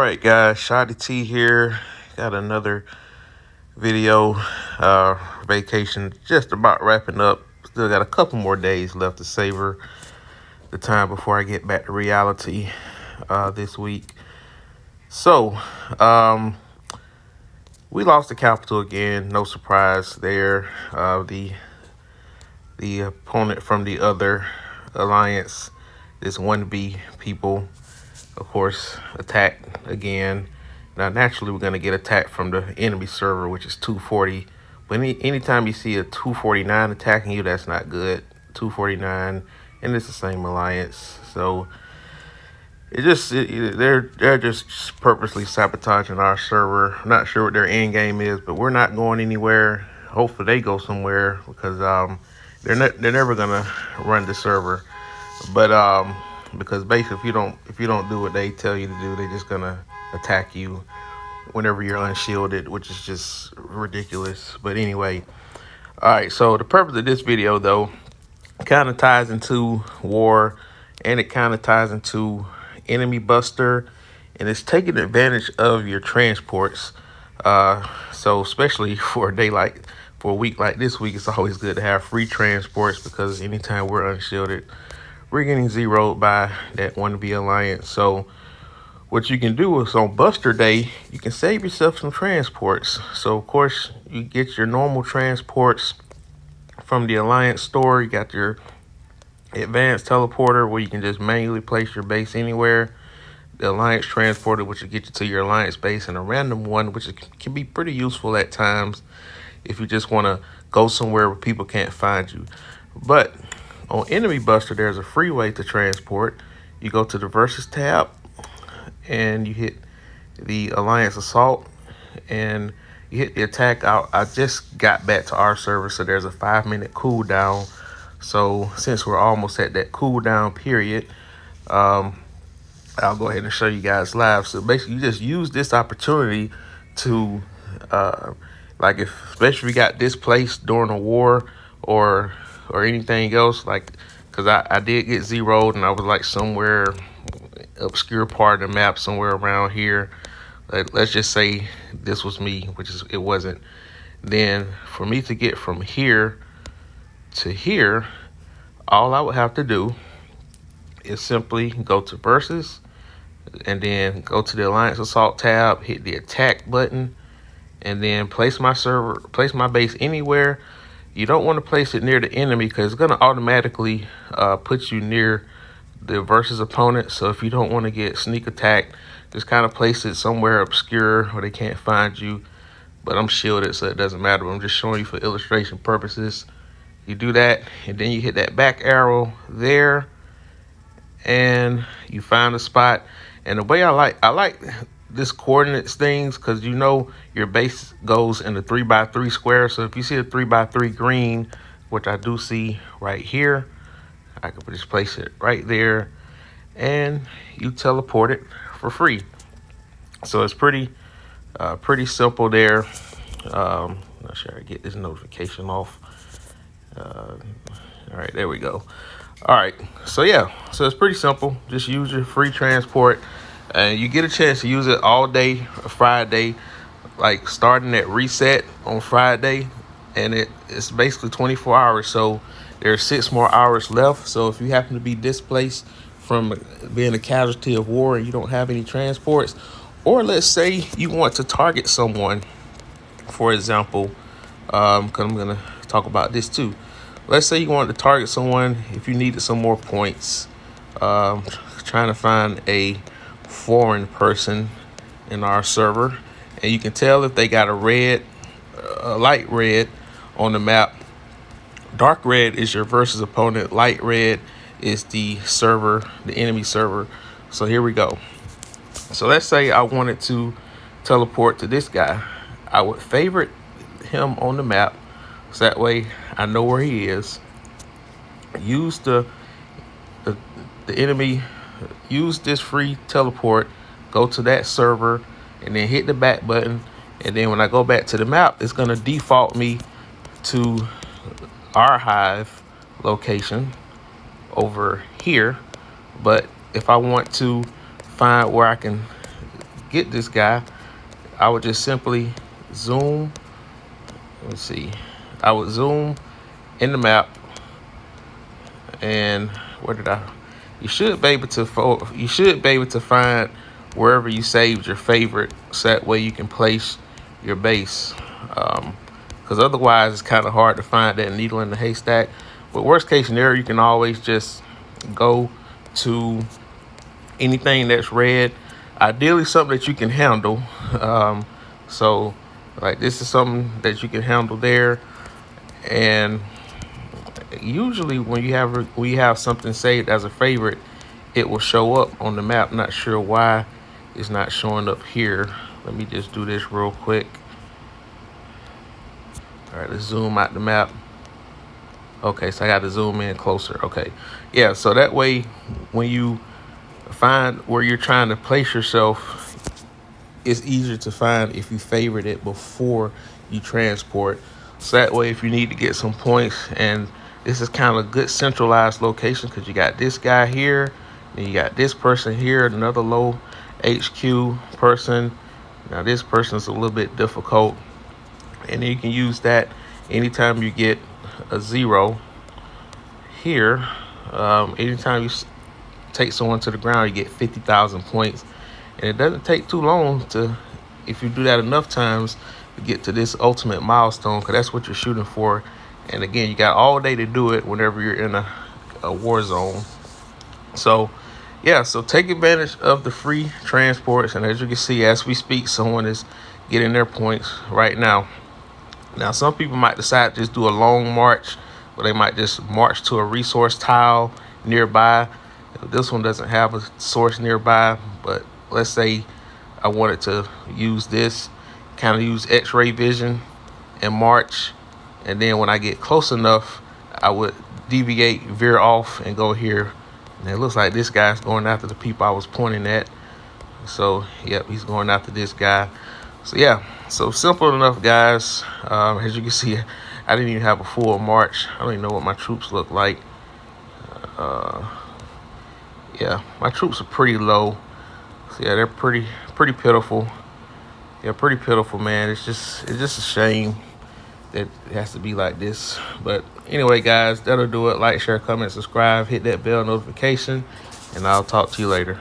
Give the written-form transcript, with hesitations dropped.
right, guys, Shotty T here. Got another video. Vacation just about wrapping up. Still got a couple more days left to savor the time before I get back to reality this week. So, we lost the Capitol again. No surprise there. The opponent from the other alliance, this 1B people, of course, attacked again. Now, naturally, we're going to get attacked from the enemy server, which is 240. But anytime you see a 249 attacking you, that's not good. 249, and it's the same alliance. So they're just purposely sabotaging our server. I'm not sure what their end game is, but we're not going anywhere. Hopefully, they go somewhere because they're never gonna run the server. But because basically if you don't do what they tell you to do, they're just gonna attack you whenever you're unshielded, which is just ridiculous. But anyway, all right, so the purpose of this video though kind of ties into war, and it kind of ties into enemy buster, and it's taking advantage of your transports. So especially for a week like this week, it's always good to have free transports, because anytime we're unshielded, we're getting zeroed by that 1B alliance. So what you can do is on Buster Day, you can save yourself some transports. So of course you get your normal transports from the alliance store. You got your advanced teleporter where you can just manually place your base anywhere. The alliance transporter, which will get you to your alliance base, and a random one, which can be pretty useful at times if you just want to go somewhere where people can't find you. But on Enemy Buster, there's a free way to transport. You go to the Versus tab, and you hit the Alliance Assault, and you hit the attack. I just got back to our server, so there's a 5-minute cooldown. So since we're almost at that cooldown period, I'll go ahead and show you guys live. So basically, you just use this opportunity to, especially if you got displaced during a war or anything else, because I did get zeroed, and I was like somewhere obscure part of the map, somewhere around here. Let's just say this was me, it wasn't. Then for me to get from here to here, all I would have to do is simply go to Versus, and then go to the Alliance Assault tab, hit the attack button, and then place my base anywhere. You don't want to place it near the enemy, because it's going to automatically put you near the Versus opponent. So if you don't want to get sneak attacked, just kind of place it somewhere obscure where they can't find you. But I'm shielded, so it doesn't matter. I'm just showing you for illustration purposes. You do that, and then you hit that back arrow there, and you find a spot. And the way I like this coordinates things, because you know your base goes in the 3x3 square. So if you see a 3x3 green, which I do see right here, I can just place it right there, and you teleport it for free. So it's pretty simple there. Not sure I get this notification off. All right, there we go. All right, so yeah, so it's pretty simple. Just use your free transport, and you get a chance to use it all day Friday, like starting at reset on Friday, and it's basically 24 hours. So there's 6 more hours left. So if you happen to be displaced from being a casualty of war and you don't have any transports, or let's say you want to target someone, for example, because I'm going to talk about this too. Let's say you want to target someone if you needed some more points, trying to find a foreign person in our server, and you can tell if they got a light red on the map. Dark red is your Versus opponent. Light red is the enemy server. So here we go. So let's say I wanted to teleport to this guy. I would favorite him on the map, so that way I know where he is. Use the enemy, use this free teleport, go to that server, and then hit the back button. And then when I go back to the map, it's going to default me to our hive location over here. But if I want to find where I can get this guy, I would just simply zoom. Let me see. I would zoom in the map, and where did I? You should be able to find wherever you saved your favorite, so that way you can place your base. Because otherwise, it's kind of hard to find that needle in the haystack. But worst case scenario, you can always just go to anything that's red. Ideally, something that you can handle. So, like this is something that you can handle there, and usually when you have something saved as a favorite, it will show up on the map. Not sure why it's not showing up here. Let me just do this real quick. All right, let's zoom out the map. Okay, so I got to zoom in closer. Okay, yeah, so that way when you find where you're trying to place yourself, it's easier to find if you favorite it before you transport. So that way, if you need to get some points, and this is kind of a good centralized location because you got this guy here, and you got this person here, another low HQ person. Now this person's a little bit difficult, and then you can use that anytime you get a 0 here. Anytime you take someone to the ground, you get 50,000 points. And it doesn't take too long to, if you do that enough times, to get to this ultimate milestone, because that's what you're shooting for. And again, you got all day to do it whenever you're in a war zone. So yeah, so take advantage of the free transports. And as you can see, as we speak, someone is getting their points right now. Now, some people might decide to just do a long march, or they might just march to a resource tile nearby. This one doesn't have a source nearby, but let's say I wanted to use this, kind of use X-ray vision and march. And then when I get close enough, I would deviate, veer off, and go here. And it looks like this guy's going after the people I was pointing at. So, yep, he's going after this guy. So, yeah, so simple enough, guys. As you can see, I didn't even have a full march. I don't even know what my troops look like. Yeah, my troops are pretty low. So yeah, they're pretty pitiful. Yeah, pretty pitiful, man. It's just a shame that it has to be like this. But anyway, guys, that'll do it. Like, share, comment, subscribe, hit that bell notification, and I'll talk to you later.